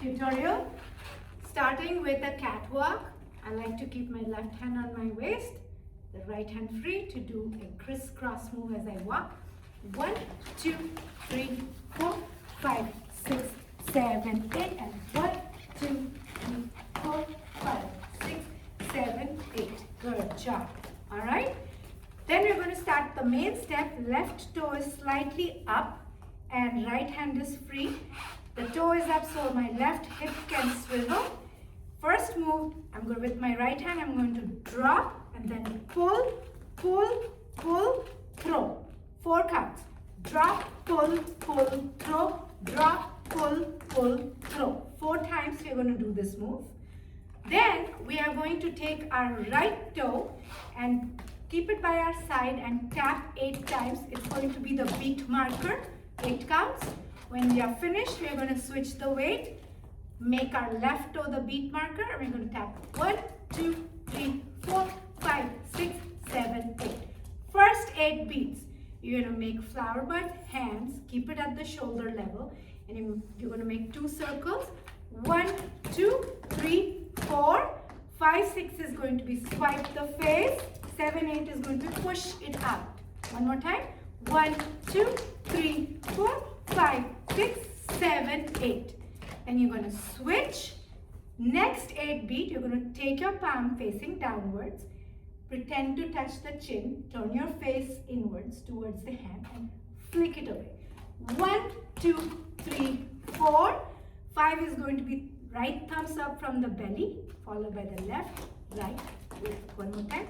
tutorial. Starting with a catwalk. I like to keep my left hand on my waist, the right hand free to do a crisscross move as I walk. 1, 2, 3, 4, 5, 6, 7, 8, and 1, 2, 3, 4, 5, 6, 7, 8. Good job. All right. Then we're going to start the main step. Left toe is slightly up and right hand is free. The toe is up so my left hip can swivel. First move, I'm going with my right hand, I'm going to drop and then pull, pull, pull, throw. 4 counts. Drop, pull, pull, throw, drop, pull, pull, throw. 4 times we're going to do this move. Then we are going to take our right toe and keep it by our side and tap 8 times. It's going to be the beat marker, 8 counts. When we are finished, we are going to switch the weight. Make our left toe the beat marker. We're going to tap 1, 2, 3, 4, 5, 6, 7, 8. First 8 beats. You're going to make flower bud, hands, keep it at the shoulder level, and you're going to make 2 circles. 1, 2, 3, 4, 5, 6 is going to be swipe the face. 7, 8 is going to push it out. One more time. 1, 2, 3, 4, 5, 6, 7, 8. Then you're going to switch. Next 8 beat, you're going to take your palm facing downwards. Pretend to touch the chin. Turn your face inwards towards the hand and flick it away. 1, 2, 3, 4. 5 is going to be right thumbs up from the belly, followed by the left, right, left. One more time.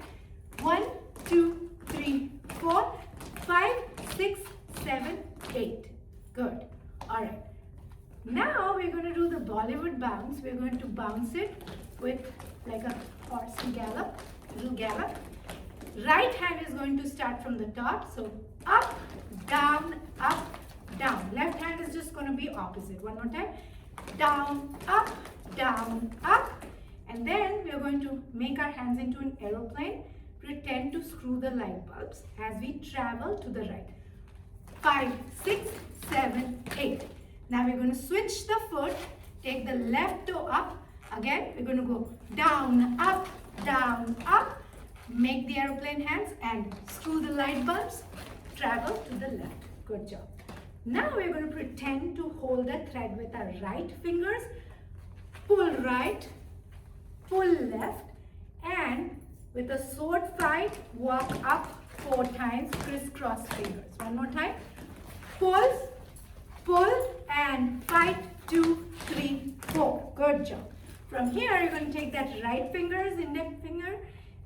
1, 2, 3, 4, 5, 6, 7, 8. Good. All right. Now we're going to do the Bollywood bounce. We're going to bounce it with like a horse gallop, little gallop. Right hand is going to start from the top. So up, down, up, down. Left hand is just going to be opposite. One more time. Down, up, up. And then we're going to make our hands into an aeroplane. Pretend to screw the light bulbs as we travel to the right. 5, 6, 7, 8. Now we're going to switch the foot, take the left toe up. Again, we're going to go down, up, make the aeroplane hands and screw the light bulbs, travel to the left. Good job. Now we're going to pretend to hold a thread with our right fingers, pull right, pull left, and with a sword fight, walk up 4 times, crisscross fingers. One more time. Pull, pull, and fight 2, 3, 4. Good job. From here, you're going to take that right finger's index finger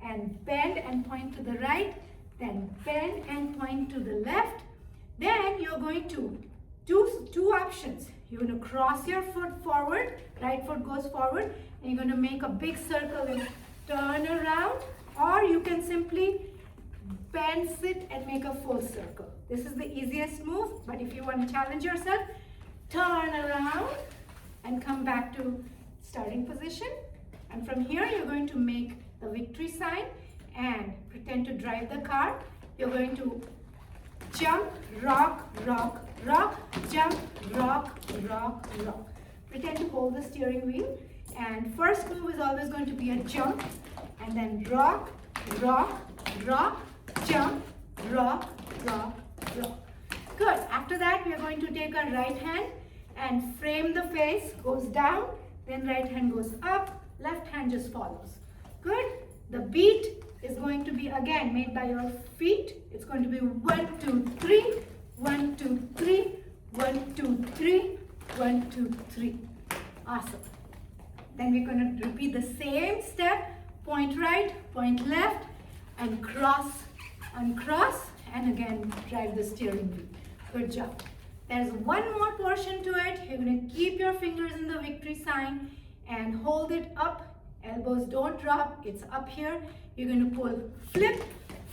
and bend and point to the right, then bend and point to the left. Then you're going to do 2 options. You're going to cross your foot forward, right foot goes forward, and you're going to make a big circle and turn around, or you can simply bend, sit, and make a full circle. This is the easiest move, but if you want to challenge yourself, turn around and come back to starting position. And from here, you're going to make the victory sign and pretend to drive the car. You're going to jump, rock, rock, rock, jump, rock, rock, rock. Pretend to hold the steering wheel. And first move is always going to be a jump, and then rock, rock, rock, jump, rock, rock, rock. Good. After that, we are going to take our right hand and frame the face, goes down, then right hand goes up, left hand just follows. Good. The beat is going to be again made by your feet. It's going to be 1, 2, 3, 1, 2, 3, 1, 2, 3, 1, 2, 3. Awesome. Then we're going to repeat the same step. Point right, point left, and cross, uncross, and again drive the steering wheel. Good job. There's one more portion to it. You're going to keep your fingers in the victory sign and hold it up. Elbows don't drop. It's up here. You're going to pull, flip,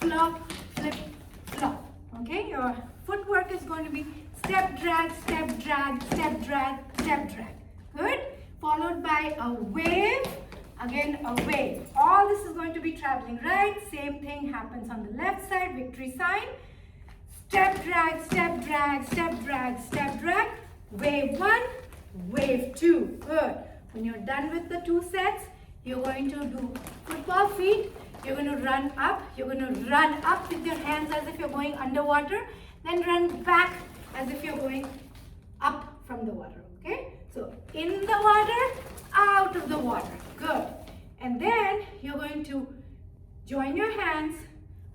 flop, flip, flop. Okay? Your footwork is going to be step, drag, step, drag, step, drag, step, drag. Good? Followed by a wave. Again, a wave. All this is going to be traveling right. Same thing happens on the left side. Victory sign. Step, drag, step, drag, step, drag, step, drag. Wave 1, wave 2. Good. When you're done with the 2 sets, you're going to do football feet. You're going to run up. You're going to run up with your hands as if you're going underwater. Then run back as if you're going up from the water. Okay? So in the water, out of the water. Good. And then you're going to join your hands.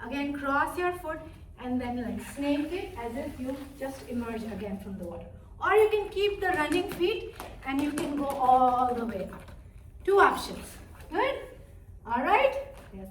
Again, cross your foot and then like snake it as if you just emerge again from the water. Or you can keep the running feet and you can go all the way up. 2 options. Good? Alright? Yes,